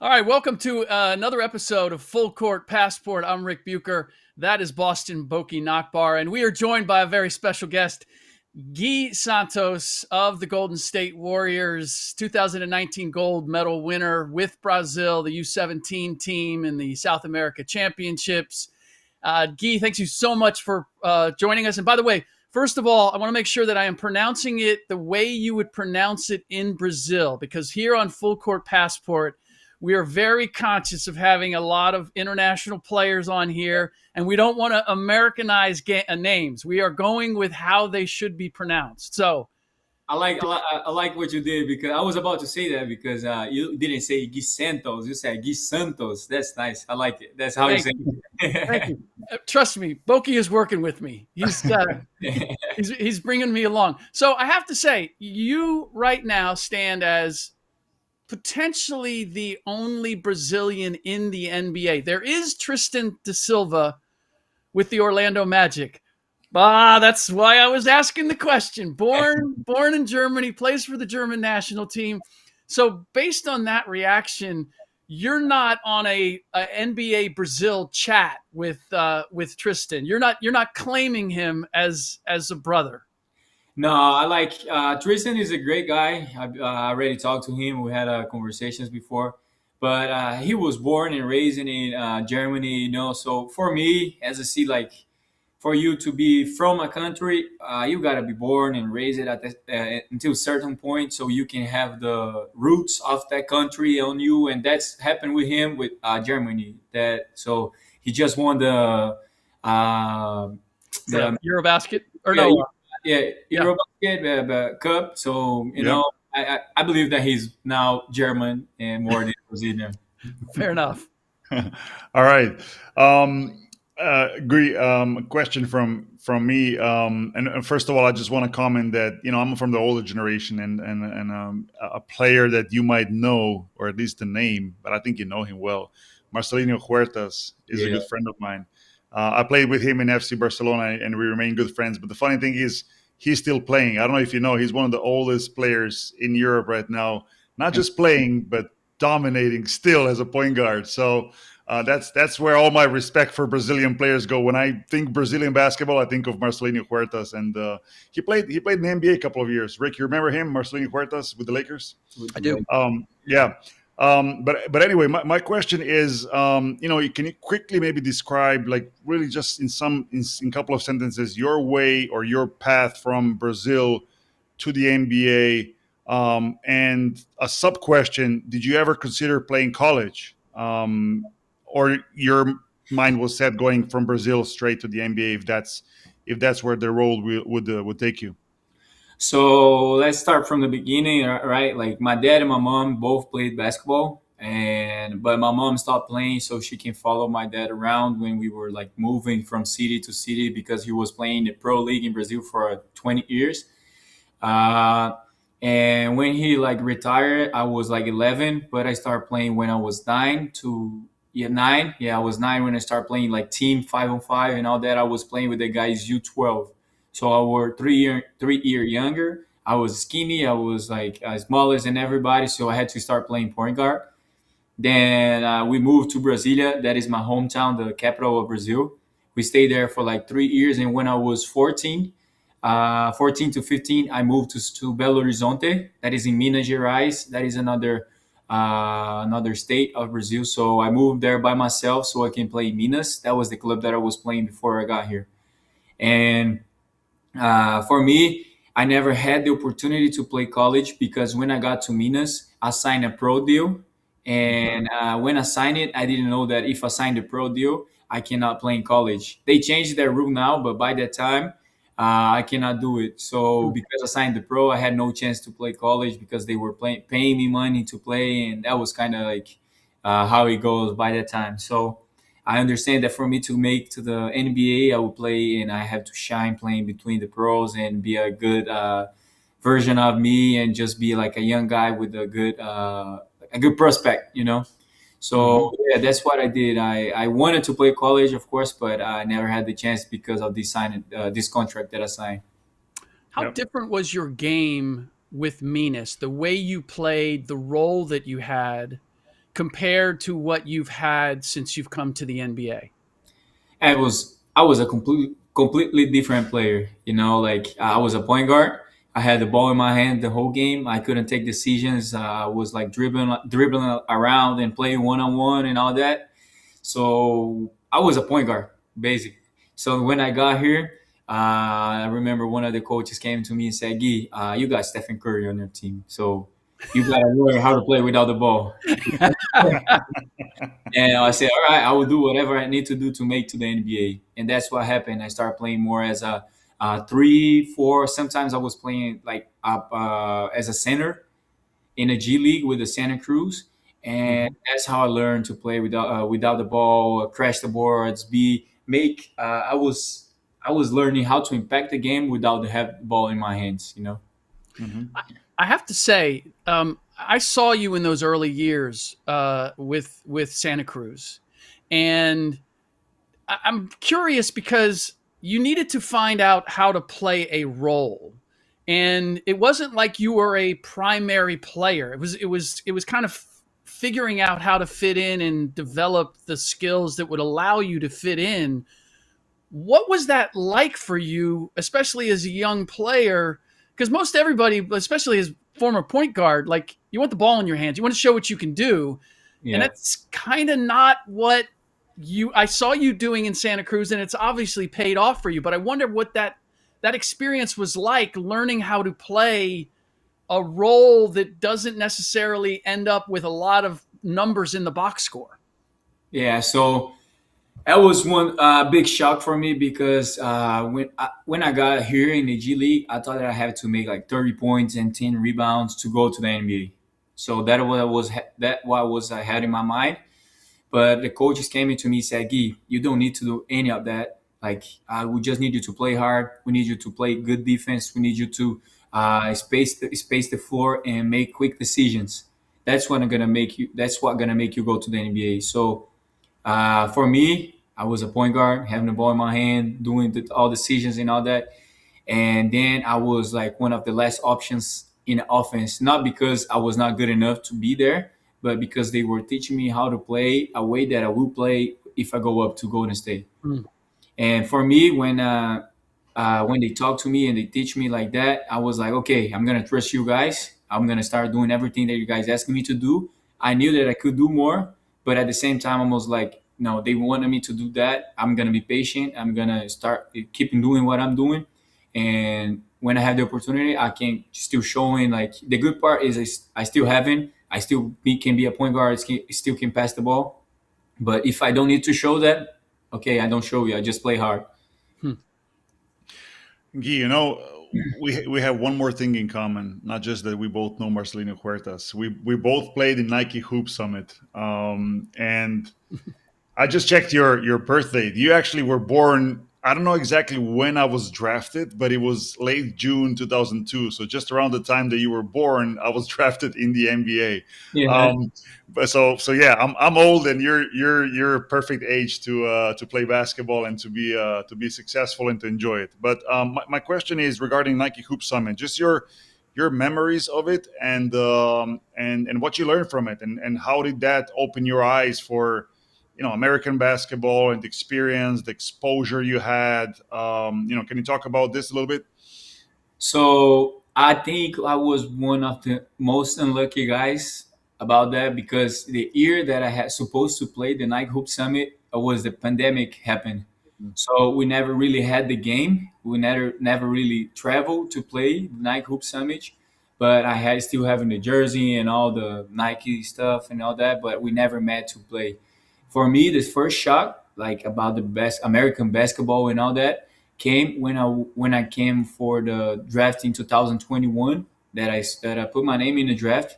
All right, welcome to another episode of Fullcourt Passport. I'm Ric Bucher. That is Bostjan Nachbar, and we are joined by a very special guest, Gui Santos of the Golden State Warriors, 2019 gold medal winner with Brazil, the U17 team in the South America Championships. Gui, thanks you so much for joining us. And by the way, first of all, I want to make sure that I am pronouncing it the way you would pronounce it in Brazil, because here on Fullcourt Passport, we are very conscious of having a lot of international players on here, and we don't want to Americanize names. We are going with how they should be pronounced. So, I like what you did because I was about to say that because you didn't say Gui Santos, you said Gui Santos. That's nice. I like it. That's how you say thank it. you. Trust me, Boki is working with me. He's bringing me along. So I have to say, you right now stand as potentially the only Brazilian in the NBA. There is Tristan da Silva with the Orlando Magic. That's why I was asking the question. Born in Germany, plays for the German national team. So based on that reaction, you're not on a NBA Brazil chat with Tristan. You're not claiming him as a brother. No, I like Tristan is a great guy. I already talked to him. We had conversations before, but he was born and raised in Germany. So for me, as I see, like for you to be from a country, you gotta be born and raised it until a certain point, so you can have the roots of that country on you, and that's happened with him with Germany. That so he just won uh, the Eurobasket or yeah, no? yeah, Yeah, EuroLeague Cup. So Yeah. I believe that he's now German and more than Brazilian. fair enough. All right. Gui, a question from me. And first of all, I just want to comment that I'm from the older generation, and a player that you might know, or at least the name, but I think you know him well. Marcelinho Huertas is a Yeah. good friend of mine. I played with him in FC Barcelona, and we remain good friends. But the funny thing is, he's still playing. I don't know if you know, he's one of the oldest players in Europe right now. Not just playing, but dominating still as a point guard. So that's where all my respect for Brazilian players go. When I think Brazilian basketball, I think of Marcelinho Huertas, and he played in the NBA a couple of years. Rick, you remember him, Marcelinho Huertas with the Lakers? I do. Yeah. But anyway, my question is, can you quickly maybe describe, like, really just in couple of sentences, your way or your path from Brazil to the NBA? And a sub question: did you ever consider playing college, or your mind was set going from Brazil straight to the NBA if that's where the role would take you? So let's start from the beginning, right? Like my dad and my mom both played basketball, and but my mom stopped playing so she can follow my dad around when we were like moving from city to city because he was playing the pro league in Brazil for 20 years. Uh, and when he like retired, I was like 11, but I started playing when I was 9. Yeah, I was 9 when I started playing like team 5-on-5 and all that. I was playing with the guys U12. So I was 3 year younger. I was skinny. I was like as smaller than everybody. So I had to start playing point guard. Then we moved to Brasilia. That is my hometown, the capital of Brazil. We stayed there for like 3 years. And when I was 14 to 15, I moved to Belo Horizonte. That is in Minas Gerais. That is another state of Brazil. So I moved there by myself so I can play in Minas. That was the club that I was playing before I got here. And for me, I never had the opportunity to play college because when I got to Minas, I signed a pro deal. And when I signed it, I didn't know that if I signed a pro deal, I cannot play in college. They changed their rule now, but by that time, I cannot do it. So because I signed the pro, I had no chance to play college because they were paying me money to play, and that was kind of like how it goes by that time. So I understand that for me to make to the NBA, I will play and I have to shine playing between the pros and be a good version of me and just be like a young guy with a good prospect. Mhm. So yeah, that's what I did. I wanted to play college, of course, but I never had the chance because of this contract that I signed. How Yep. different was your game with Minas? The way you played, the role that you had, compared to what you've had since you've come to the NBA? I was a completely different player. You know, like I was a point guard. I had the ball in my hand the whole game. I couldn't take decisions. I was like dribbling around and playing one on one and all that. So I was a point guard basically. So when I got here, I remember one of the coaches came to me and said, "Gui, you got Stephen Curry on your team, so you gotta learn how to play without the ball." And I said, all right, I will do whatever I need to do to make to the NBA. And that's what happened. I started playing more as a 3, 4. Sometimes I was playing like as a center in a G League with the Santa Cruz. And that's how I learned to play without the ball, crash the boards, I was learning how to impact the game without the ball in my hands, you know. I have to say, I saw you in those early years with Santa Cruz, and I'm curious because you needed to find out how to play a role, and it wasn't like you were a primary player. It was kind of figuring out how to fit in and develop the skills that would allow you to fit in. What was that like for you, especially as a young player? Because most everybody, especially as former point guard, like you want the ball in your hands, you want to show what you can do, and Yeah. that's kind of not what I saw you doing in Santa Cruz, and it's obviously paid off for you. But I wonder what that experience was like, learning how to play a role that doesn't necessarily end up with a lot of numbers in the box score. Yeah. So that was one big shock for me because when I got here in the G League, I thought that I had to make like 30 points and 10 rebounds to go to the NBA. So that what was I had in my mind. But the coaches came into me and said, "Gui, you don't need to do any of that. Like we just need you to play hard. We need you to play good defense. We need you to space the floor and make quick decisions. That's what gonna make you. That's what gonna make you go to the NBA." So for me, I was a point guard, having the ball in my hand, doing all decisions and all that. And then I was like one of the last options in offense, not because I was not good enough to be there, but because they were teaching me how to play a way that I will play if I go up to Golden State. Mm. And for me, when they talk to me and they teach me like that, I was like, okay, I'm gonna trust you guys. I'm gonna start doing everything that you guys asking me to do. I knew that I could do more, but at the same time, I was like, no, they wanted me to do that. I'm gonna be patient. I'm gonna start keeping doing what I'm doing, and when I have the opportunity, I can still showing. Like the good part is I still haven't. Can be a point guard. Still can pass the ball. But if I don't need to show that, okay, I don't show you. I just play hard. Hmm. Guy, we have one more thing in common. Not just that we both know Marcelino Huertas. We both played in Nike Hoop Summit, and I just checked your birth date. You actually were born. I don't know exactly when I was drafted, but it was late June 2002. So just around the time that you were born, I was drafted in the NBA. Yeah. But so yeah, I'm old, and you're a perfect age to play basketball and to be successful and to enjoy it. But my question is regarding Nike Hoop Summit, just your memories of it and what you learned from it, and how did that open your eyes for American basketball and the experience, the exposure you had. Can you talk about this a little bit? So I think I was one of the most unlucky guys about that because the year that I had supposed to play the Nike Hoop Summit was the pandemic happened. So we never really had the game. We never really traveled to play the Nike Hoop Summit. But I had still having the jersey and all the Nike stuff and all that, but we never met to play. For me, the first shock, like about the best American basketball and all that, came when I came for the draft in 2021. That I put my name in the draft,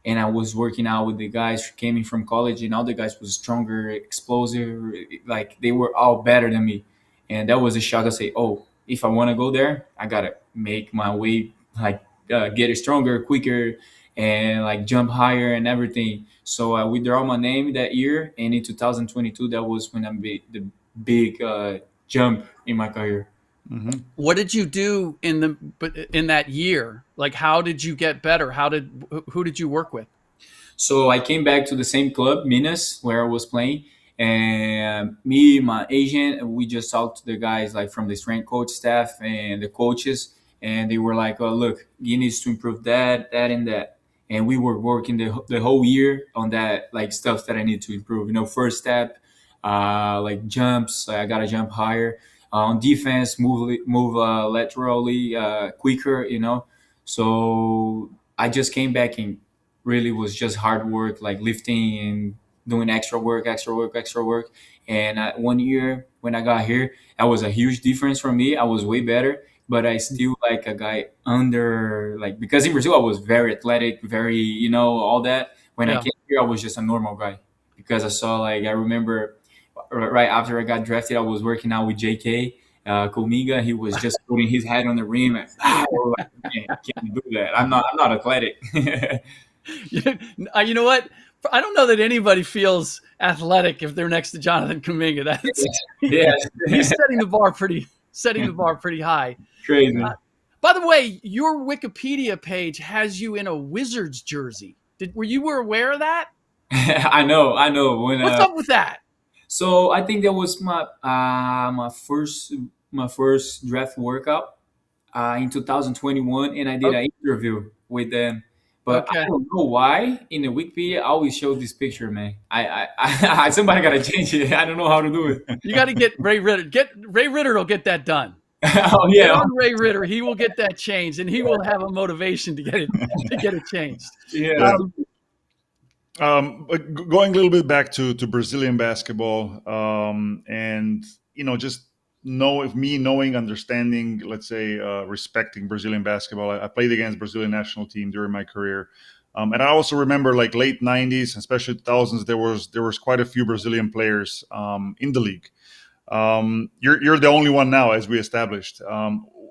and I was working out with the guys who came in from college, and all the guys was stronger, explosive, like they were all better than me, and that was a shock. I say, oh, if I want to go there, I gotta make my way, like get it stronger, quicker, and like jump higher and everything. So I withdraw my name that year, and in 2022, that was when I made the big jump in my career. Mm-hmm. What did you do in that year? Like, how did you get better? Who did you work with? So I came back to the same club, Minas, where I was playing, and me, my agent, we just talked to the guys like from the strength coach staff and the coaches, and they were like, "Oh, look, he needs to improve that, that, and that." And we were working the whole year on that, like stuff that I need to improve. First step, like jumps, I gotta jump higher. On defense, move laterally quicker. So I just came back and really was just hard work, like lifting and doing extra work, extra work, extra work. And 1 year when I got here, that was a huge difference for me. I was way better, but I still like a guy under, like, because in Brazil I was very athletic, very, all that. When I Yeah. came here, I was just a normal guy because I saw, like, I remember right after I got drafted, I was working out with JK. Comiga, he was just putting his head on the rim and I was like, can't do that. I'm not athletic. You know what? I don't know that anybody feels athletic if they're next to Jonathan Kuminga. That's Yeah. he's setting the bar pretty high. Crazy. By the way, your Wikipedia page has you in a Wizards jersey. Were you aware of that? I know. When What's up with that? so I think that was my first draft workout in 2021, and I did an interview with them. But Okay. I don't know why in the Wikipedia I always show this picture, man. I somebody gotta change it. I don't know how to do it. You got to get Ray Ritter. Ray Ritter will get that done. Oh Get yeah, on Ray Ritter. He will get that changed, and he will have a motivation to get it changed. yeah. But going a little bit back to Brazilian basketball, and just knowing, understanding, let's say, respecting Brazilian basketball. I played against Brazilian national team during my career, and I also remember like late '90s, especially 2000s. There was quite a few Brazilian players in the league. You're the only one now, as we established.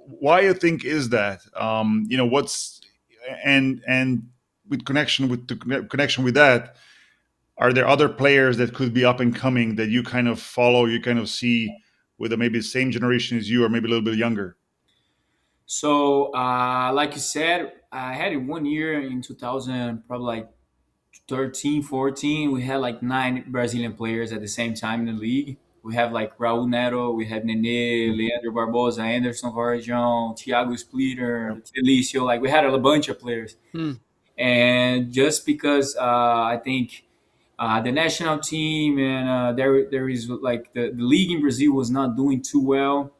Why you think is that? What's and with connection with that, are there other players that could be up and coming that you kind of follow, you kind of see, with maybe the same generation as you or maybe a little bit younger? So like you said, I had it 1 year in 2000, probably like 13, 14. We had like 9 Brazilian players at the same time in the league. We have like Raul Neto, we have Nenê, Leandro Barbosa, Anderson Varejão, Thiago Splitter, Felicio. Like, we had a bunch of players. Hmm. And just because I think the national team and there is like the league in Brazil was not doing too well.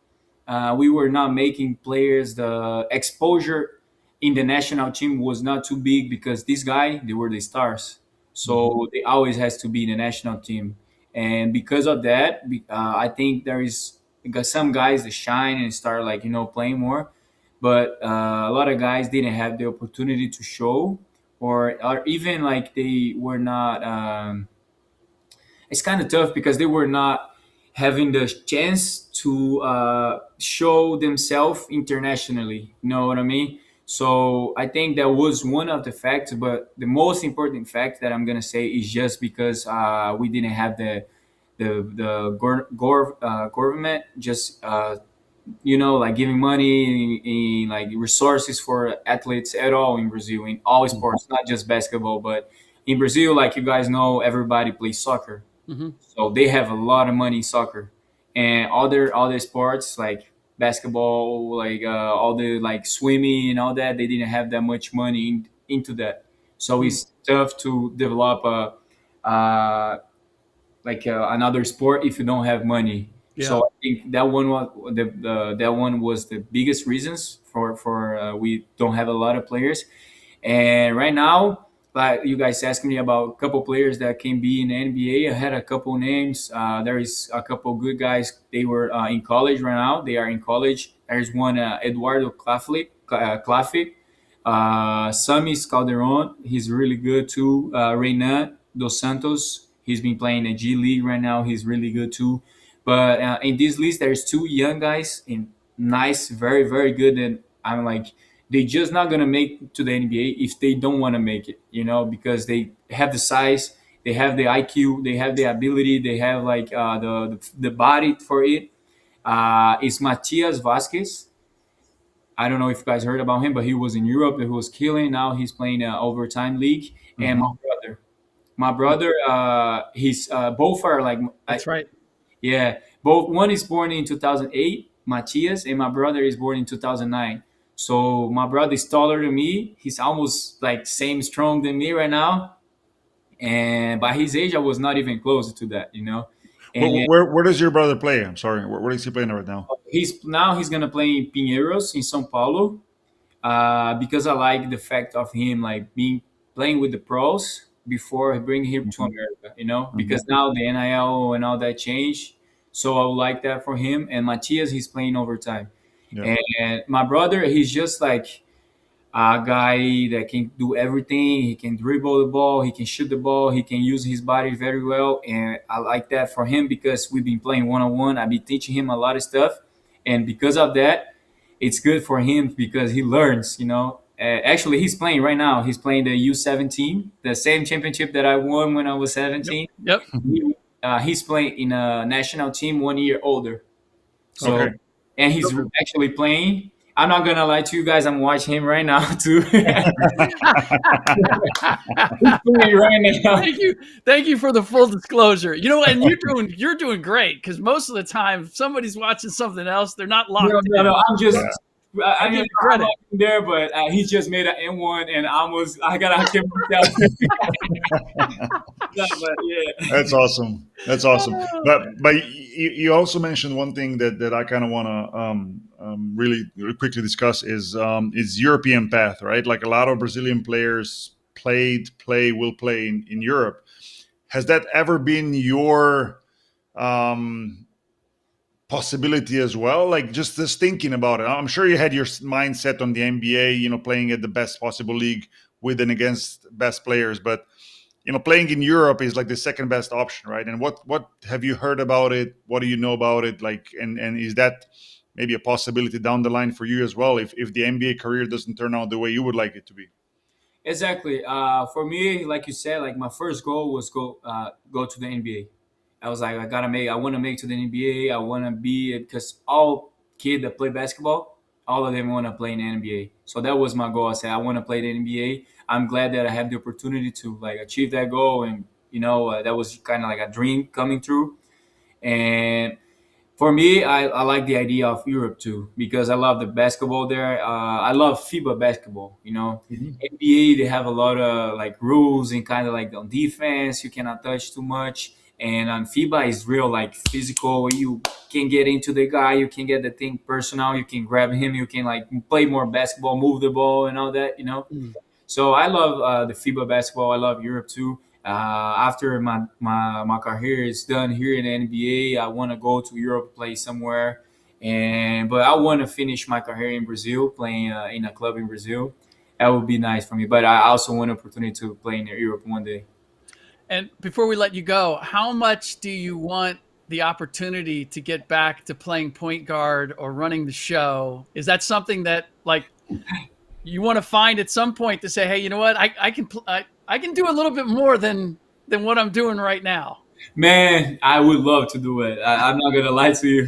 We were not making players. The exposure in the national team was not too big because this guy, they were the stars, so they always has to be in the national team. And because of that, I think there is, because some guys that shine and start, like, playing more, but a lot of guys didn't have the opportunity to show, or even like they were not. It's kind of tough because they were not having the chance to show themselves internationally. You know what I mean? So I think that was one of the facts, but the most important fact that I'm gonna say is just because we didn't have the government just like giving money in like resources for athletes at all in Brazil, in all sports, not just basketball, but in Brazil, like you guys know, everybody plays soccer. Mm-hmm. So they have a lot of money in soccer, and other sports like basketball, like all the like swimming and all that, they didn't have that much money into that. So it's tough to develop another sport if you don't have money. Yeah. So I think that one was that one was the biggest reasons for we don't have a lot of players. And right now, like you guys asked me about a couple players that can be in the NBA. I had a couple names. There is a couple good guys. They were in college right now. They are in college. There's one, Eduardo Claffey, Samis Calderon. He's really good too. Renan dos Santos. He's been playing the G League right now. He's really good too. But in this list, there's 2 young guys and nice, very, very good. And I'm like, they just not gonna make to the NBA if they don't want to make it, because they have the size, they have the IQ, they have the ability, they have like the body for it. It's Matias Vasquez. I don't know if you guys heard about him, but he was in Europe. He was killing. Now he's playing overtime league. And my brother, My brother, he's both are like That's right. yeah, both. One is born in 2008, Matthias, and my brother is born in 2009. So my brother is taller than me. He's almost like same strong than me right now. And by his age, I was not even close to that, you know. And Where does your brother play? I'm sorry. Where is he playing right now? he's gonna play in Pinheiros in São Paulo, because I like the fact of him like being playing with the pros before I bring him to Mhm. America, you know, Mhm. because now the NIL and all that change. So I would like that for him. And Matthias, he's playing overtime. Yeah. And my brother, he's just like a guy that can do everything. He can dribble the ball, he can shoot the ball, he can use his body very well. And I like that for him because we've been playing one on one. I've been teaching him a lot of stuff. And because of that, it's good for him because he learns, you know. Actually, he's playing right now. He's playing the U17, the same championship that I won when I was Yep. 17. Yep. He's playing in a national team 1 year older. So, Okay. and he's actually playing. I'm not gonna lie to you guys. I'm watching him right now too. He's playing right now. Thank you for the full disclosure. You know, and you're doing great because most of the time, if somebody's watching something else, they're not locked No, no, in. no. I'm just. Yeah. I give you credit. I'm there, but he just made an N1, and I gotta keep myself. No, but yeah. That's awesome. That's awesome. But you also mentioned one thing that I kind of want to really quickly discuss is European path, right? Like a lot of Brazilian players will play in Europe. Has that ever been your um, possibility as well? Like just thinking about it. I'm sure you had your mindset on the NBA, playing at the best possible league with and against best players, but playing in Europe is like the second best option, right? And what have you heard about it? What do you know about it? Like, and is that maybe a possibility down the line for you as well if the NBA career doesn't turn out the way you would like it to be? Exactly. For me, like you said, like my first goal was go to the NBA. I was like, I want to make to the NBA. I want to be because all kids that play basketball, all of them want to play in the NBA. So that was my goal. I said I want to play the NBA. I'm glad that I have the opportunity to like achieve that goal, and that was kind of like a dream coming true. And for me, I like the idea of Europe too because I love the basketball there. I love FIBA basketball. Mhm. NBA they have a lot of like rules and kind of like on defense you cannot touch too much. And on FIBA is real like physical. You can get into the guy, you can get the thing personal, you can grab him, you can like play more basketball, move the ball and all that. Mm. So I love the FIBA basketball. I love Europe too. After my career is done here in the NBA, I want to go to Europe, play somewhere, but I want to finish my career in Brazil, playing in a club in Brazil. That would be nice for me. But I also want an opportunity to play in Europe one day. And before we let you go, how much do you want the opportunity to get back to playing point guard or running the show? Is that something that like you want to find at some point to say, hey, you know what, I can do a little bit more than what I'm doing right now. Man, I would love to do it. I'm not gonna lie to you.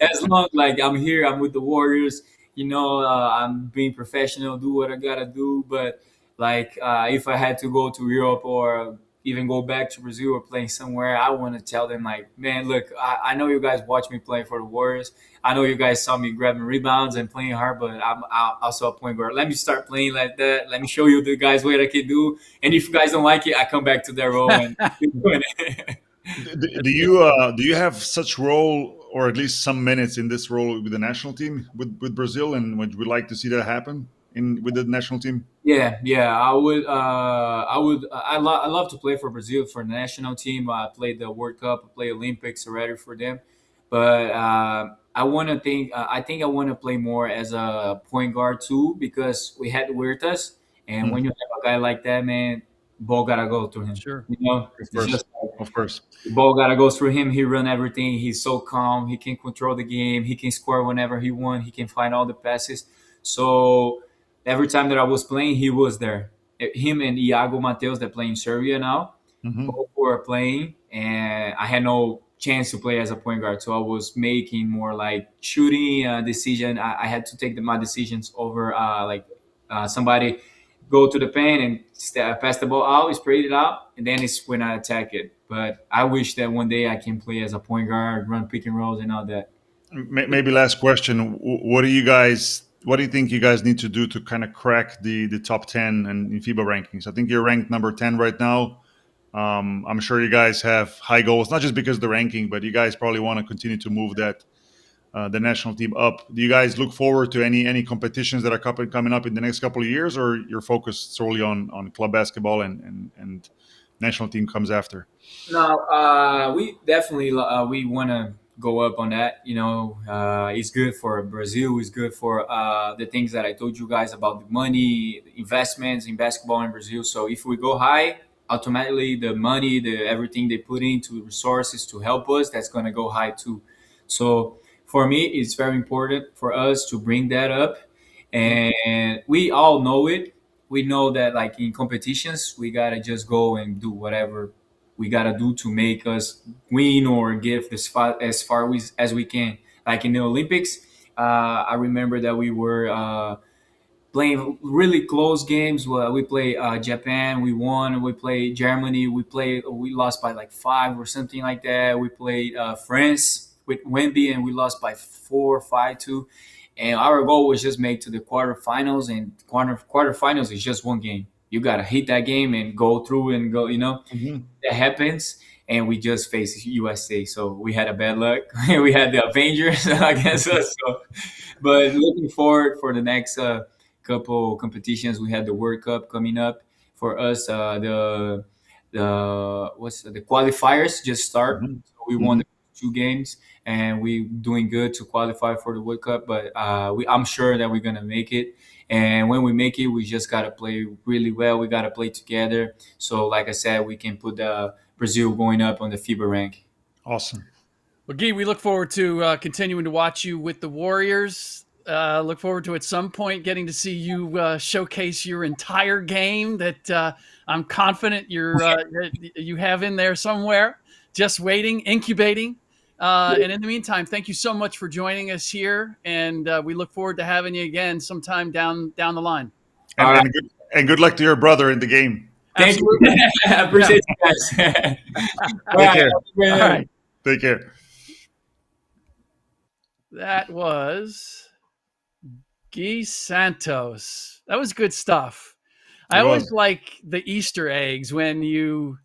As long like I'm here, I'm with the Warriors. I'm being professional, do what I gotta do. But like, if I had to go to Europe or even go back to Brazil or playing somewhere, I want to tell them like, man, look, I know you guys watch me play for the Warriors. I know you guys saw me grabbing rebounds and playing hard, but I'm also a point guard. Let me start playing like that. Let me show you the guys what I can do. And if you guys don't like it, I come back to that role and keep doing it. Do you have such role or at least some minutes in this role with the national team with Brazil, and would we like to see that happen in with the national team? Yeah, yeah, I would. I love to play for Brazil for the national team. I played the World Cup, I played Olympics already for them, but I want to think. I think I want to play more as a point guard too because we had Huertas, and when Mm, you have a guy like that, man, ball gotta go through him. Sure. of It's course, just like of course. the ball gotta go through him. He run everything. He's so calm. He can control the game. He can score whenever he wants. He can find all the passes. So every time that I was playing, he was there. Him and Iago Mateus that play in Serbia now, Hmm. both were playing, and I had no chance to play as a point guard. So I was making more like shooting decision. I had to take my decisions over somebody go to the paint and pass the ball out, spray it out, and then it's when I attack it. But I wish that one day I can play as a point guard, run pick and rolls and all that. Maybe last question. What do you think you guys need to do to kind of crack the top 10 and in FIBA rankings? I think you're ranked number 10 right now. I'm sure you guys have high goals, not just because of the ranking, but you guys probably want to continue to move that the national team up. Do you guys look forward to any competitions that are coming up in the next couple of years, or you're focused solely on club basketball and national team comes after? No, we definitely we want to go up on that. It's good for Brazil. It's good for the things that I told you guys about the money, the investments in basketball in Brazil. So if we go high, automatically the money, the everything they put into resources to help us, that's going to go high too. So for me, it's very important for us to bring that up, and we all know it. We know that like in competitions, we gotta just go and do whatever we gotta do to make us win or get as far as we can. Like in the Olympics, I remember that we were playing really close games. We play Japan, we won. We play Germany, we lost by like 5 or something like that. We played France with Wemby, and we lost by 4, 5-2. And our goal was just make to the quarterfinals, and quarterfinals is just one game. You gotta hit that game and go through and go. That happens, and we just faced USA. So we had a bad luck. We had the Avengers against us. But looking forward for the next couple competitions, we had the World Cup coming up for us. The qualifiers just start. Mm-hmm. So we won the 2 games, and we doing good to qualify for the World Cup. But I'm sure that we're gonna make it. And when we make it, we just gotta play really well. We gotta play together. So, like I said, we can put Brazil going up on the FIBA rank. Awesome. Well, Guy, we look forward to continuing to watch you with the Warriors. Look forward to at some point getting to see you showcase your entire game that I'm confident you have in there somewhere, just waiting, incubating. And in the meantime, thank you so much for joining us here, and we look forward to having you again sometime down the line. And good luck to your brother in the game. Thank you. I appreciate you guys. Take care. All right. Take care. That was Gui Santos. That was good stuff. I always like the Easter eggs when you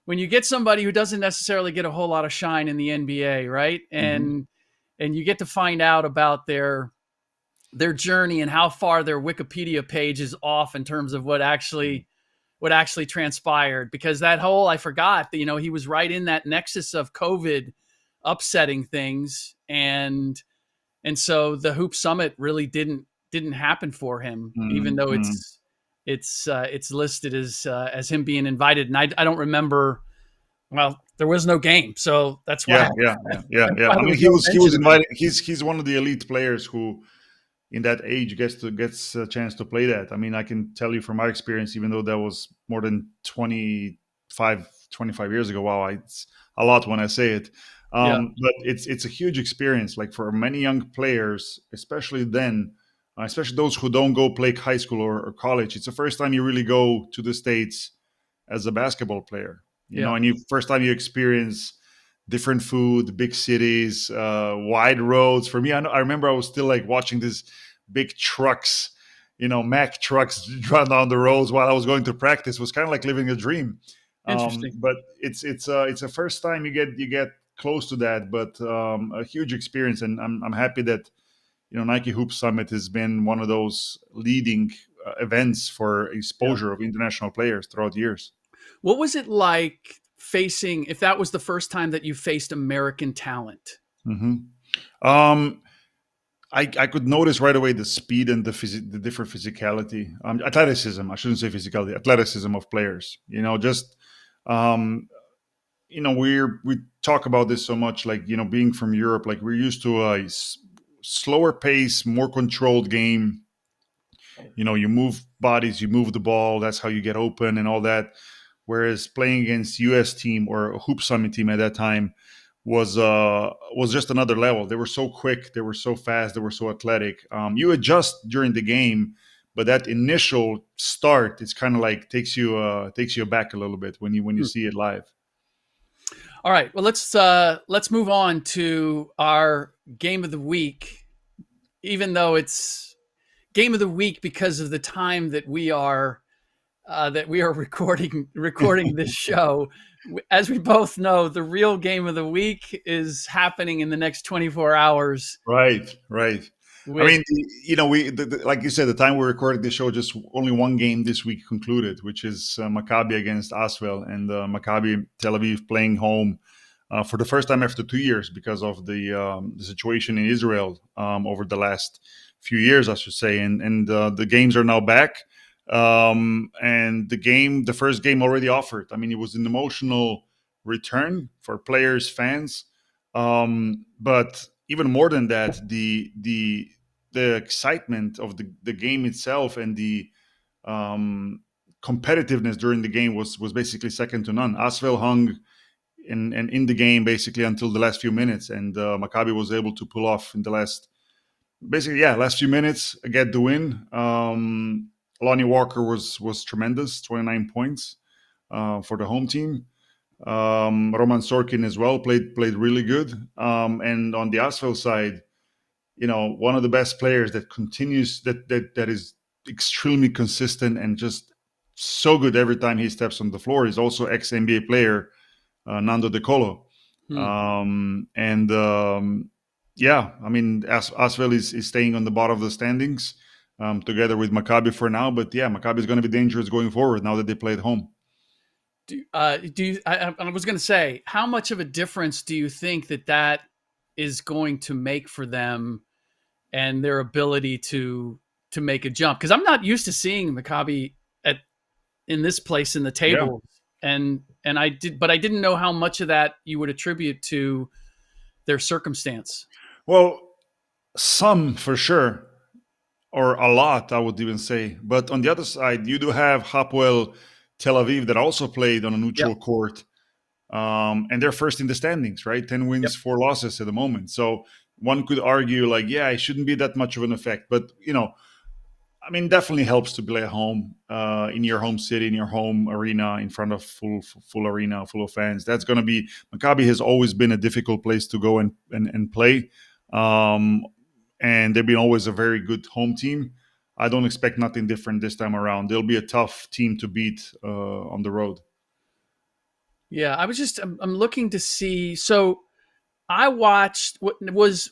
get somebody who doesn't necessarily get a whole lot of shine in the NBA, right? And you get to find out about their journey and how far their Wikipedia page is off in terms of what actually transpired. Because that whole, I forgot that, he was right in that nexus of COVID upsetting things, and so the Hoop Summit really didn't happen for him, even though it's listed as him being invited. And I don't remember. Well, there was no game, so that's why. Yeah. I mean, he was invited. He's one of the elite players who, in that age, gets a chance to play that. I mean, I can tell you from my experience, even though that was more than 25 years ago. Wow, it's a lot when I say it. But it's a huge experience. Like for many young players, especially especially those who don't go play high school or college, it's the first time you really go to the States as a basketball player. You know, and first time you experience different food, big cities, wide roads. For me, I remember I was still like watching these big trucks, Mack trucks run down the roads while I was going to practice. It was kind of like living a dream. Interesting. But it's a first time you get close to that, but a huge experience, and I'm happy that Nike Hoop Summit has been one of those leading events for exposure of international players throughout the years. What was it like facing, if that was the first time that you faced American talent? I could notice right away the speed and the different physicality, athleticism. I shouldn't say physicality, athleticism of players. We talk about this so much, like, being from Europe, like we're used to a slower pace, more controlled game. You move bodies, you move the ball. That's how you get open and all that. Whereas playing against US team or a Hoop Summit team at that time was just another level. They were so quick, they were so fast, they were so athletic. You adjust during the game, but that initial start, it's kind of like takes you back a little bit when you see it live. All right. Well, let's move on to our game of the week, even though it's game of the week because of the time that we are recording this show. As we both know, the real game of the week is happening in the next 24 hours. Right. I With mean, like you said, the time we recorded this show, just only one game this week concluded, which is Maccabi against Asvel, and Maccabi Tel Aviv playing home for the first time after 2 years because of the situation in Israel over the last few years, I should say. And the games are now back. And the first game already offered. I mean, it was an emotional return for players, fans. But even more than that, the excitement of the game itself and the competitiveness during the game was basically second to none. Asvel hung in the game basically until the last few minutes, and Maccabi was able to pull off in the last few minutes get the win. Lonnie Walker was tremendous, 29 points for the home team. Roman Sorkin as well played really good. And on the Asvel side, one of the best players that continues that is extremely consistent and just so good every time he steps on the floor is also ex NBA player Nando De Colo. Yeah, I mean, Asvel is staying on the bottom of the standings together with Maccabi for now. But yeah, Maccabi is going to be dangerous going forward now that they play at home. I was going to say, how much of a difference do you think that is going to make for them and their ability to make a jump? Because I'm not used to seeing Maccabi in this place in the table, and I didn't know how much of that you would attribute to their circumstance. Well, some for sure, or a lot, I would even say. But on the other side, you do have Hapoel Tel Aviv that also played on a neutral court, and they're first in the standings, right? 10 wins, 4 losses at the moment. So one could argue, like, yeah, it shouldn't be that much of an effect. But, I mean, definitely helps to play at home, in your home city, in your home arena, in front of full arena, full of fans. That's going to be Maccabi has always been a difficult place to go and play, and they've been always a very good home team. I don't expect nothing different this time around. They'll be a tough team to beat on the road. Yeah, I'm looking to see. So I watched. Was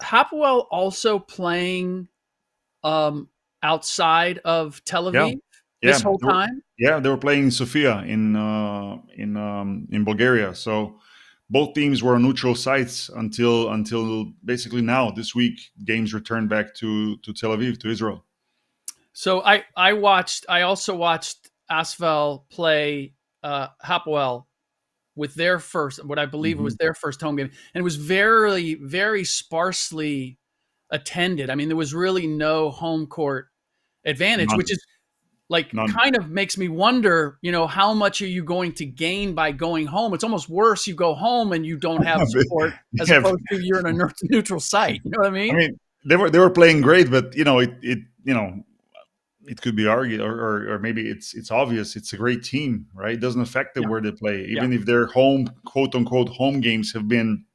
Hapoel also playing outside of Tel Aviv this whole time? They were playing in Sofia in Bulgaria. So both teams were on neutral sites until basically now. This week, games returned back to Tel Aviv, to Israel. So I also watched Asvel play Hapoel with their first, what I believe was their first home game, and it was very, very sparsely attended. I mean, there was really no home court advantage, which is kind of makes me wonder, how much are you going to gain by going home? It's almost worse you go home and you don't have support as opposed to you're in a neutral site. You know what I mean? I mean, they were playing great, but it could be argued, or maybe it's obvious. It's a great team, right? It doesn't affect them where they play, even if their home, quote unquote, home games have been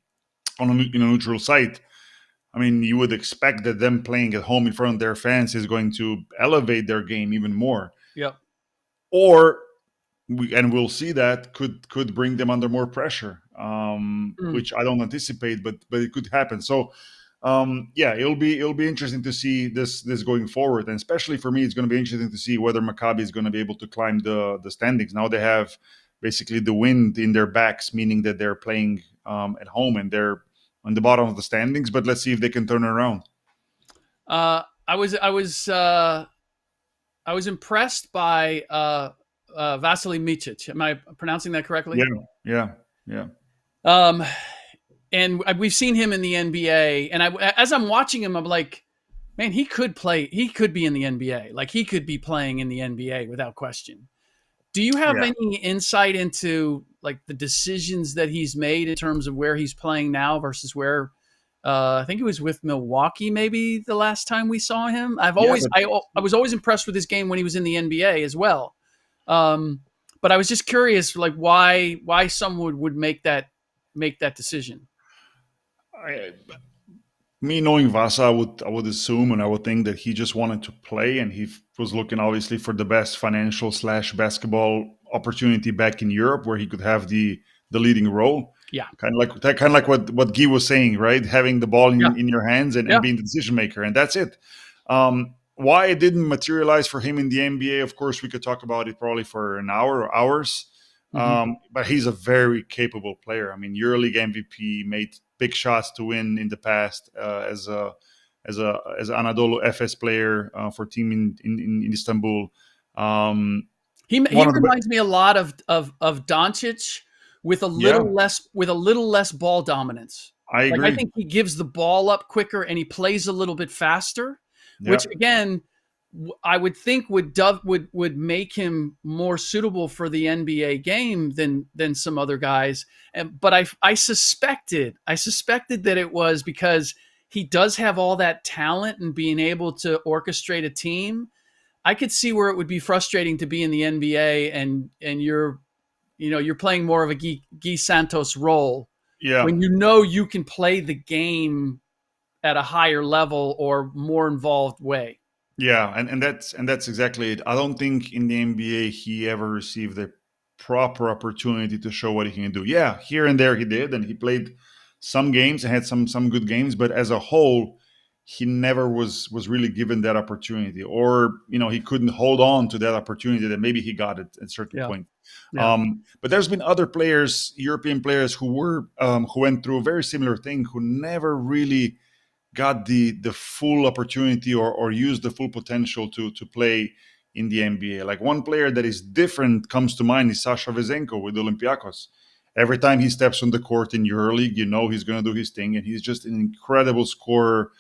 on a neutral site. I mean, you would expect that them playing at home in front of their fans is going to elevate their game even more. Yep. Or we'll see that could bring them under more pressure, which I don't anticipate, but it could happen. So. It'll be interesting to see this going forward, and especially for me, it's going to be interesting to see whether Maccabi is going to be able to climb the standings. Now they have basically the wind in their backs, meaning that they're playing at home and they're on the bottom of the standings. But let's see if they can turn it around. I was impressed by Vasilije Micic. Am I pronouncing that correctly? Yeah. And we've seen him in the NBA. And as I'm watching him, I'm like, man, he could play. He could be in the NBA. Like, he could be playing in the NBA without question. Do you have any insight into like the decisions that he's made in terms of where he's playing now versus where I think it was with Milwaukee, maybe the last time we saw him. Yeah, but I was always impressed with his game when he was in the NBA as well. Um, but I was just curious, like why someone would make that decision. I, me knowing Vasa, I would assume and I would think that he just wanted to play, and he was looking obviously for the best financial slash basketball opportunity back in Europe, where he could have the leading role. Yeah, Kind of like what Guy was saying, right? Having the ball yeah, in your hands and yeah. being the decision maker, and that's it. Why it didn't materialize for him in the NBA, of course, we could talk about it probably for an hour or hours. Hmm. But he's a very capable player. I mean, EuroLeague MVP, made big shots to win in the past as an Anadolu Efes player for team in Istanbul. Um, He one of the reminds me a lot of Doncic with a Yeah, little less ball dominance. I Like I agree. think he gives the ball up quicker and he plays a little bit faster, Yeah, which again I would think would make him more suitable for the NBA game than some other guys. But I suspected that it was because he does have all that talent and being able to orchestrate a team. I could see where it would be frustrating to be in the NBA and you're playing more of a Gui Santos role yeah. when you know you can play the game at a higher level or more involved way. Yeah, and that's exactly it. I don't think in the NBA he ever received a proper opportunity to show what he can do. Yeah, here and there he did, and he played some games and had some good games, but as a whole, he never was really given that opportunity, or he couldn't hold on to that opportunity that maybe he got at a certain Yeah. point. Yeah. But there's been other players, European players, who went through a very similar thing, who never really got the full opportunity or used the full potential to play in the NBA. Like one player that is different comes to mind is Sasha Vezenko with Olympiacos. Every time he steps on the court in EuroLeague, he's going to do his thing, and he's just an incredible scorer.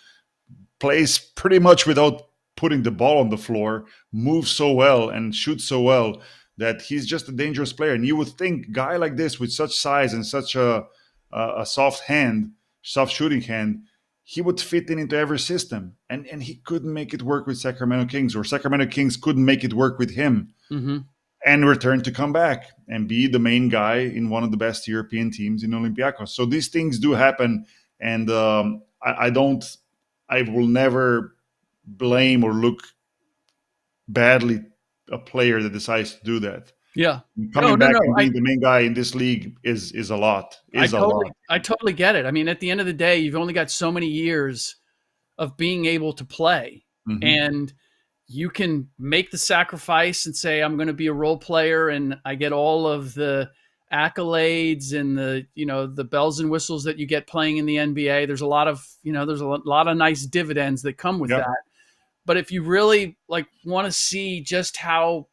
Plays pretty much without putting the ball on the floor, moves so well and shoots so well that he's just a dangerous player. And you would think, guy like this with such size and such a soft shooting hand, he would fit into every system. And he couldn't make it work with Sacramento Kings, or Sacramento Kings couldn't make it work with him, Mm-hmm. and return to come back and be the main guy in one of the best European teams in Olympiacos. So these things do happen, and I will never blame or look badly a player that decides to do that. Yeah. No, Coming no, back no. and being the main guy in this league is a lot. Is a lot. I totally get it. I mean, at the end of the day, you've only got so many years of being able to play, Hmm. and you can make the sacrifice and say, I'm going to be a role player and I get all of the accolades and the bells and whistles that you get playing in the NBA. There's a lot of, there's a lot of nice dividends that come with Yep. that. But if you really want to see just how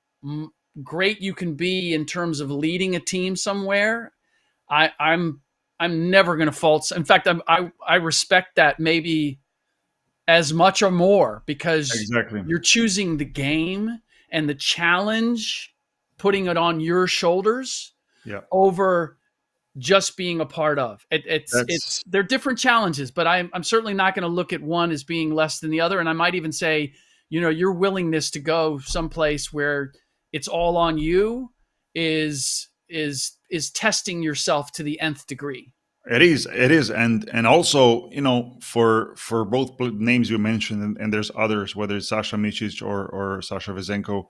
great you can be in terms of leading a team somewhere, I'm never going to fault. In fact, I respect that maybe as much or more because Exactly. you're choosing the game and the challenge, putting it on your shoulders Yeah. over just being a part of it. That's They're different challenges, but I'm certainly not going to look at one as being less than the other. And I might even say, your willingness to go someplace where it's all on you is testing yourself to the nth degree. it is, and also for both names you mentioned, and there's others, whether it's Sasha Micic or Sasha Vezenko,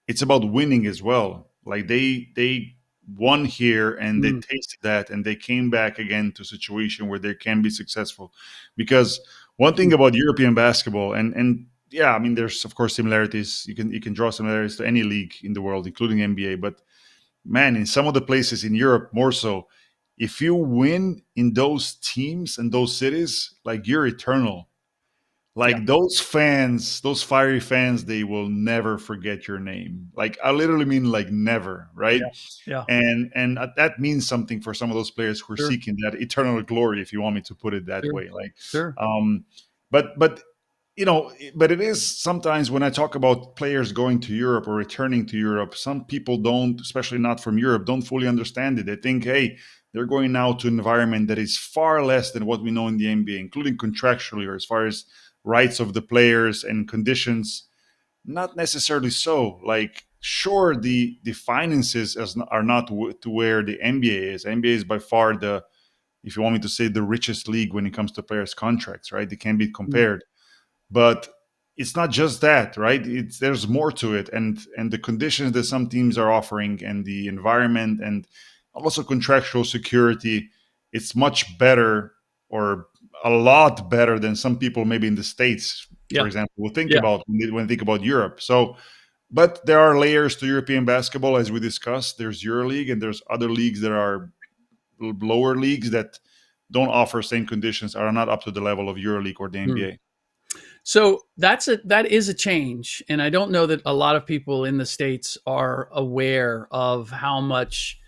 it's about winning as well. Like they won here and they Mm. tasted that, and they came back again to a situation where they can be successful. Because one thing about European basketball, and yeah, I mean, there's of course similarities. You can draw similarities to any league in the world, including NBA, but man, in some of the places in Europe, more so, if you win in those teams and those cities, like you're eternal. Yeah, Like those fans, those fiery fans, they will never forget your name. Like I literally mean like never, right? yeah, yeah. And that means something for some of those players who are Sure, seeking that eternal glory, if you want me to put it that sure, way. Like, sure. um, but but it is sometimes when I talk about players going to Europe or returning to Europe, some people don't, especially not from Europe, don't fully understand it. They think, hey, they're going now to an environment that is far less than what we know in the NBA, including contractually or as far as rights of the players and conditions. Not necessarily so. Like, sure, the finances are not to where the NBA is. NBA is by far the, if you want me to say, the richest league when it comes to players' contracts, right? They can't be compared. But it's not just that, right? There's more to it, and the conditions that some teams are offering, and the environment, and also contractual security, it's much better, or a lot better than some people maybe in the States, for Yeah. example, will think Yeah. about when they think about Europe. So, but there are layers to European basketball, as we discussed. There's EuroLeague, and there's other leagues that are lower leagues that don't offer same conditions, are not up to the level of EuroLeague or the Hmm. NBA. So that is a change, and I don't know that a lot of people in the States are aware of how much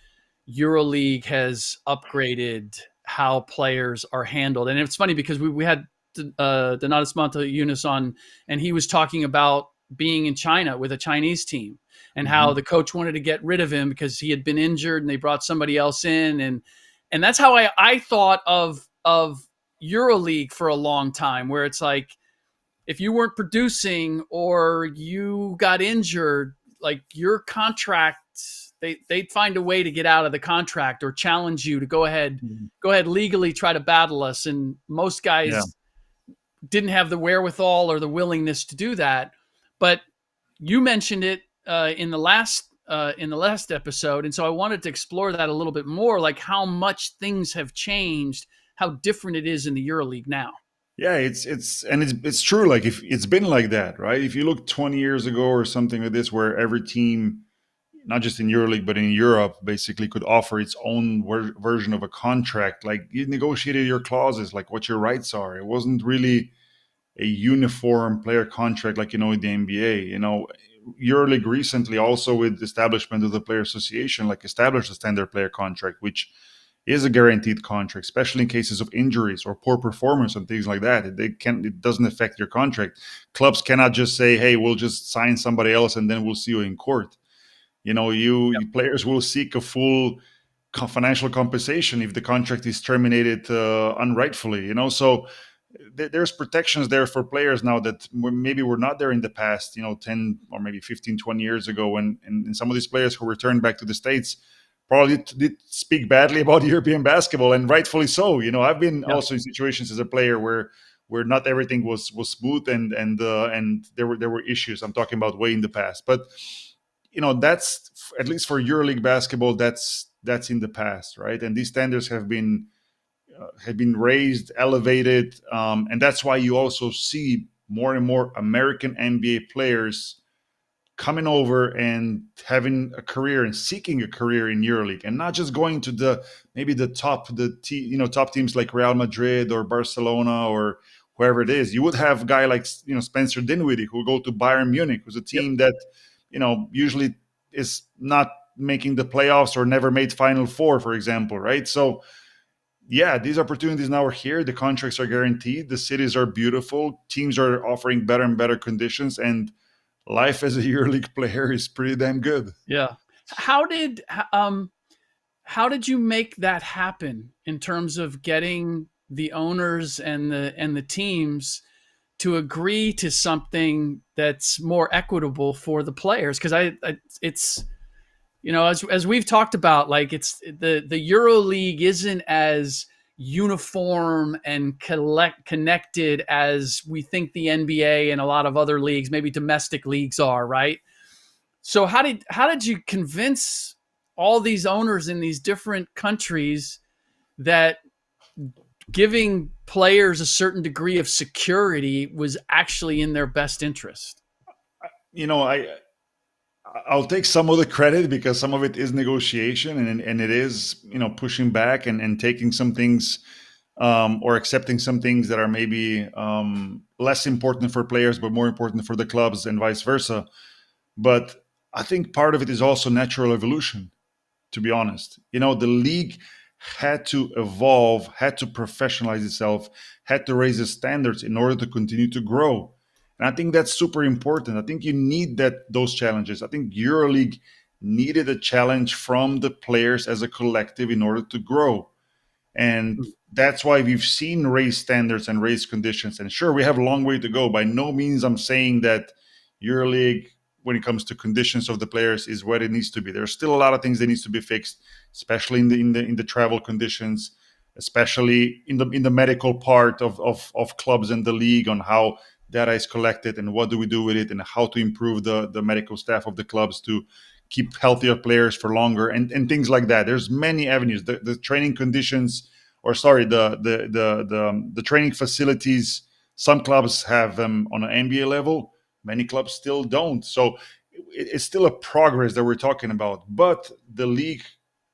EuroLeague has upgraded how players are handled. And it's funny because we had Donatas Montayunas on, and he was talking about being in China with a Chinese team and how the coach wanted to get rid of him because he had been injured, and they brought somebody else in, and that's how I thought of EuroLeague for a long time, where it's like, if you weren't producing or you got injured, like, your contract, they'd find a way to get out of the contract or challenge you to go ahead legally, try to battle us. And most Yeah. guys didn't have the wherewithal or the willingness to do that. But you mentioned it in the last episode, and so I wanted to explore that a little bit more, like how much things have changed, how different it is in the EuroLeague now. Yeah, it's true. Like, if it's been like that, right? If you look 20 years ago or something like this, where every team, not just in EuroLeague but in Europe, basically could offer its own version of a contract. Like, you negotiated your clauses, like what your rights are. It wasn't really a uniform player contract like in the NBA. EuroLeague recently, also with the establishment of the Player Association, like, established a standard player contract, which is a guaranteed contract, especially in cases of injuries or poor performance and things like that. It doesn't affect your contract. Clubs cannot just say, "Hey, we'll just sign somebody else and then we'll see you in court." Players will seek a full financial compensation if the contract is terminated unrightfully. So there's protections there for players now that maybe were not there in the past. 10 or maybe 15, 20 years ago, when and some of these players who returned back to the States probably did speak badly about European basketball, and rightfully so. I've been also in situations as a player where not everything was smooth, and there were issues. I'm talking about way in the past, but that's, at least for EuroLeague basketball, that's in the past, right? And these standards have been raised, elevated, and that's why you also see more and more American NBA players coming over and having a career and seeking a career in EuroLeague, and not just going to the top teams like Real Madrid or Barcelona or whoever it is. You would have a guy like Spencer Dinwiddie, who will go to Bayern Munich, who's a team that usually is not making the playoffs or never made Final Four, for example, right? So yeah, these opportunities now are here. The contracts are guaranteed. The cities are beautiful. Teams are offering better and better conditions, and life as a EuroLeague player is pretty damn good. Yeah. How did you make that happen in terms of getting the owners and the teams to agree to something that's more equitable for the players? Because it's as we've talked about, like, it's the EuroLeague isn't as uniform and connected as we think the NBA and a lot of other leagues, maybe domestic leagues, are, right? So how did you convince all these owners in these different countries that giving players a certain degree of security was actually in their best interest? I'll take some of the credit, because some of it is negotiation, and it is pushing back and taking some things, or accepting some things that are maybe less important for players but more important for the clubs, and vice versa. But I think part of it is also natural evolution, to be honest. The league had to evolve, had to professionalize itself, had to raise its standards in order to continue to grow. And I think that's super important. I think you need those challenges. I think EuroLeague needed a challenge from the players as a collective in order to grow. And that's why we've seen race standards and race conditions. And sure, we have a long way to go. By no means I'm saying that EuroLeague, when it comes to conditions of the players, is what it needs to be. There's still a lot of things that needs to be fixed, especially in the travel conditions, especially in the medical part of clubs and the league, on how data is collected and what do we do with it, and how to improve the medical staff of the clubs to keep healthier players for longer, and things like that. There's many avenues. The training conditions, or sorry, the training facilities. Some clubs have them on an NBA level. Many clubs still don't. So it's still a progress that we're talking about. But the league,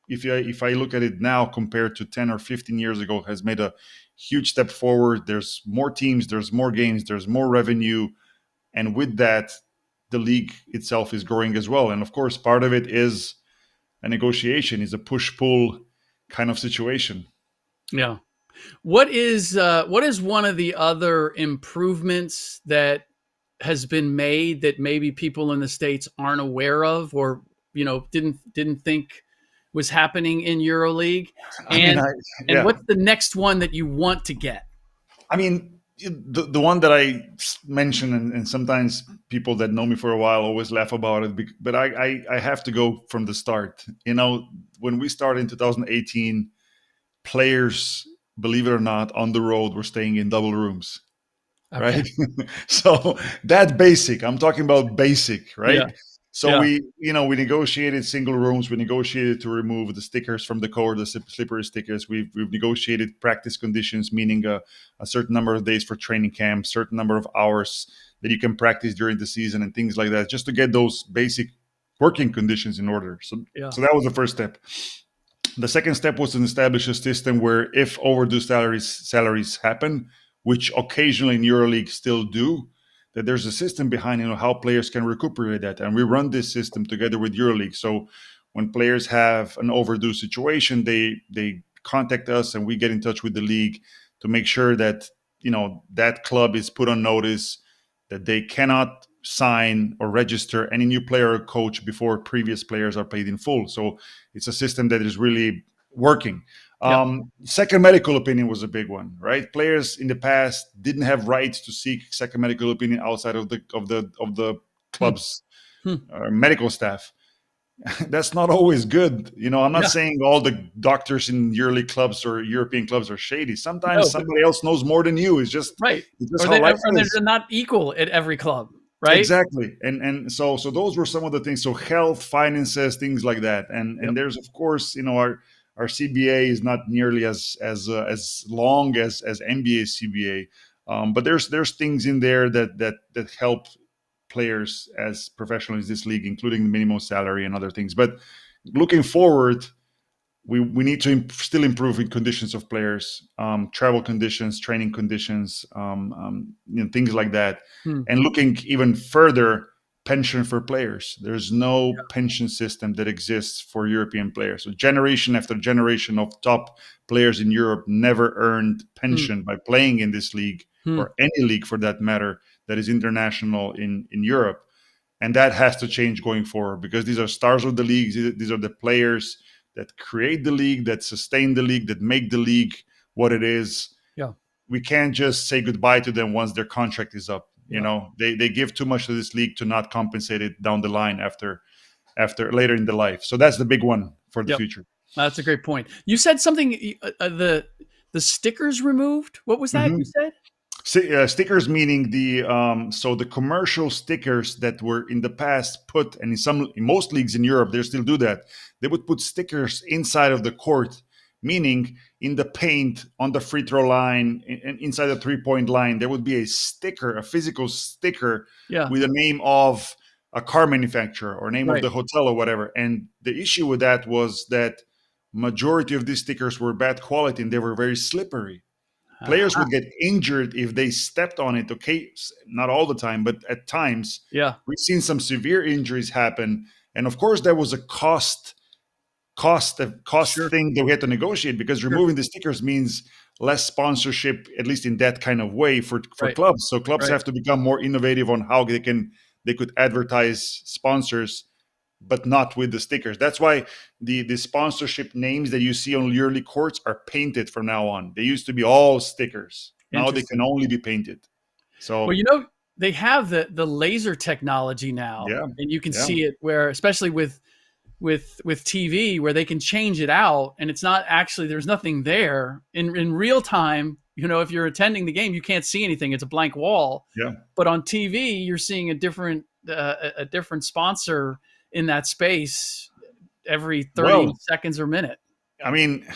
if I look at it now compared to 10 or 15 years ago, has made a huge step forward. There's more teams, there's more games, there's more revenue, and with that, the league itself is growing as well. And of course, part of it is a negotiation, is a push-pull kind of situation. Yeah. What is one of the other improvements that has been made that maybe people in the States aren't aware of, or didn't think was happening in EuroLeague? And and what's the next one that you want to get? I mean, the one that I mentioned, and sometimes people that know me for a while always laugh about it, but I have to go from the start. When we started in 2018, players, believe it or not, on the road were staying in double rooms. Okay. Right. So that's basic. I'm talking about basic, right? Yeah. So Yeah. we negotiated single rooms. We negotiated to remove the stickers from the court, the slippery stickers. We've negotiated practice conditions, meaning a certain number of days for training camp, certain number of hours that you can practice during the season, and things like that, just to get those basic working conditions in order. So that was the first step. The second step was to establish a system where, if overdue salaries happen, which occasionally in EuroLeague still do, that there's a system behind how players can recuperate that. And we run this system together with EuroLeague. So when players have an overdue situation, they contact us and we get in touch with the league to make sure that that club is put on notice that they cannot sign or register any new player or coach before previous players are paid in full. So it's a system that is really working. Second medical opinion was a big one, right? Players in the past didn't have rights to seek second medical opinion outside of the club's medical staff. That's not always good. I'm not saying all the doctors in EuroLeague clubs or European clubs are shady. Sometimes somebody else knows more than you. It's just right. How life is. They're not equal at every club, right? Exactly. And so those were some of the things. So health, finances, things like that. And there's, of course, our CBA is not nearly as long as NBA's CBA, but there's things in there that help players as professionals in this league, including the minimum salary and other things. But looking forward, we need to still improve in conditions of players, travel conditions, training conditions, things like that. And looking even further, pension for players. There's no pension system that exists for European players. So generation after generation of top players in Europe never earned pension by playing in this league, or any league for that matter, that is international in Europe. And that has to change going forward, because these are stars of the leagues. These are the players that create the league, that sustain the league, that make the league what it is. Yeah. We can't just say goodbye to them once their contract is up. They give too much to this league to not compensate it down the line after later in the life. So that's the big one for the future. That's a great point. You said something, the stickers removed. What was that you said? Stickers, meaning the commercial stickers that were in the past put, and in most leagues in Europe, they still do that. They would put stickers inside of the court, meaning in the paint, on the free throw line, and inside the 3-point line, there would be a sticker, a physical sticker with the name of a car manufacturer or name of the hotel or whatever. And the issue with that was that majority of these stickers were bad quality and they were very slippery. Players would get injured if they stepped on it. Okay, not all the time, but at times, we've seen some severe injuries happen. And of course, there was a cost thing that we had to negotiate, because removing the stickers means less sponsorship, at least in that kind of way for clubs. So clubs have to become more innovative on how they could advertise sponsors but not with the stickers. That's why the sponsorship names that you see on EuroLeague courts are painted from now on. They used to be all stickers. Now they can only be painted. So well, they have the laser technology now, yeah, and you can yeah. see it where, especially with TV, where they can change it out, and it's not actually, there's nothing there in real time. If you're attending the game, you can't see anything; it's a blank wall. Yeah. But on TV, you're seeing a different sponsor in that space every 30 seconds or minute. I mean,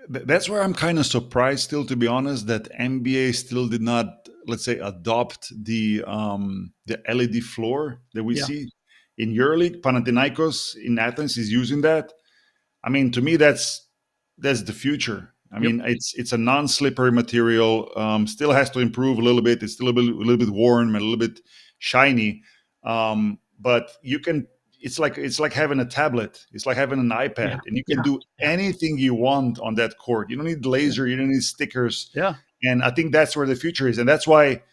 that's where I'm kind of surprised still, to be honest, that NBA still did not, let's say, adopt the LED floor that we see in EuroLeague. Panathinaikos in Athens is using that. I mean, to me, that's the future. I mean, it's a non-slippery material. Still has to improve a little bit. It's still a little bit worn, a little bit shiny. But you can. It's like having a tablet. It's like having an iPad, and you can do anything you want on that court. You don't need laser. You don't need stickers. Yeah. And I think that's where the future is, and that's why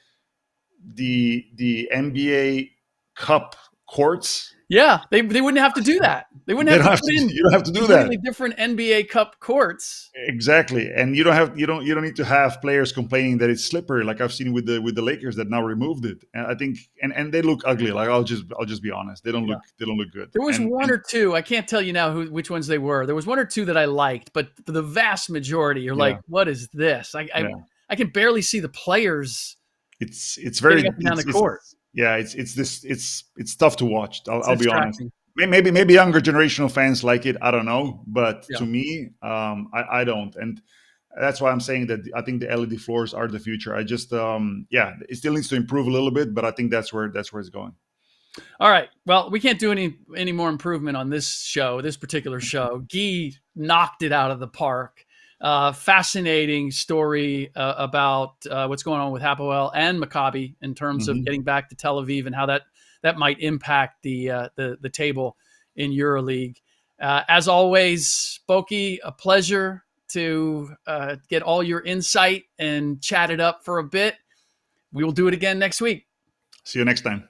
the NBA Cup courts. Yeah, they wouldn't have to do that. They wouldn't have to put in. You don't have to do completely different NBA Cup courts. Exactly, and you don't need to have players complaining that it's slippery, like I've seen with the Lakers that now removed it. And I think and they look ugly. Like I'll just be honest, they don't look good. There was one or two. I can't tell you now which ones they were. There was one or two that I liked, but for the vast majority, you're like, what is this? I can barely see the players. It's very down the court. It's tough to watch. I'll be honest. Maybe younger generational fans like it. I don't know, but to me, I don't, and that's why I'm saying that I think the LED floors are the future. I just, it still needs to improve a little bit, but I think that's where it's going. All right. Well, we can't do any more improvement on this particular show. Guy knocked it out of the park. Fascinating story about what's going on with Hapoel and Maccabi in terms of getting back to Tel Aviv and how that might impact the table in EuroLeague. As always, Boki, a pleasure to get all your insight and chat it up for a bit. We will do it again next week. See you next time.